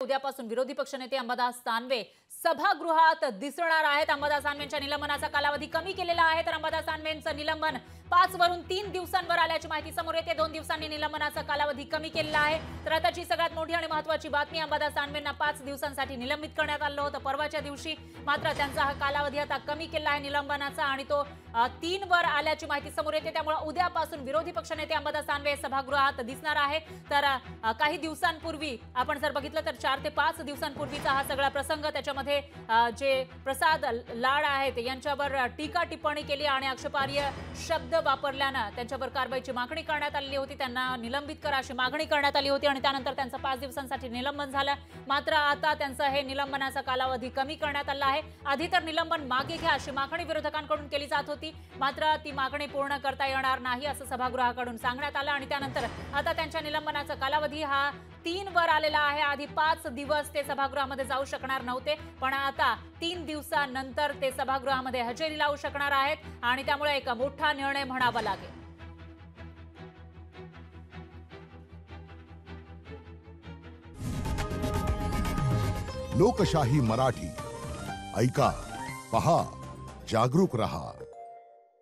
उद्यापासून विरोधी पक्षनेते अंबादास दानवे सभागृहात दिसणार आहेत। अंबादास दानवेंच्या निलंबनाचा कालावधी कमी केलेला आहे, तर अंबादास दानवेंचं निलंबन 5 वरून 3 दिवसांवर आल्याची माहिती समोर येते। 2 दिवसांनी निलंबनाचा कालावधी कमी केलेला आहे। तर आताची सगळ्यात मोठी आणि महत्त्वाची बातमी, अंबादास दानवेंना 5 दिवसांसाठी निलंबित करण्यात आलं होतं परवाच्या दिवशी, मात्र त्यांचा हा कालावधी आता कमी केला आहे निलंबनाचा आणि तो 3 वर आल्याची माहिती समोर येते। त्यामुळे उद्यापासून विरोधी पक्षनेते अंबादास दानवे सभागृहात दिसणार आहे। तर काही दिवसांपूर्वी आपण जर बघितलं तर 4 ते 5 दिवसांपूर्वीचा हा सगळा प्रसंग, त्याच्यामध्ये जे प्रसाद लाड आहेत यांच्यावर टीका टिप्पणी केली आणि आक्षेपार्ह शब्द वापरल्यानं त्यांच्यावर कारवाईची मागणी करण्यात आली होती। त्यांना निलंबित करा अशी मागणी करण्यात आली होती आणि त्यानंतर त्यांचं 5 दिवसांसाठी निलंबन झालं। मात्र आता त्यांचं हे निलंबनाचा कालावधी कमी करण्यात आला आहे। आधी तर निलंबन मागे घ्या अशी मागणी विरोधकांकडून केली जात होती, मात्र ती मागणी पूर्ण करता येणार नाही असं सभागृहाकडून सांगण्यात आलं आणि त्यानंतर आता त्यांच्या निलंबनाचा कालावधी हा 3 वर आलेला आहे। आधी 5 दिवस ते सभागृहामध्ये जाऊ शकणार नव्हते, पण आता 3 दिवसानंतर ते सभागृहामध्ये हजेरी लावू शकणार आहेत आणि त्यामुळे एक मोठा निर्णय म्हणावा लागेल। लोकशाही मराठी ऐका, पहा, जागरूक रहा।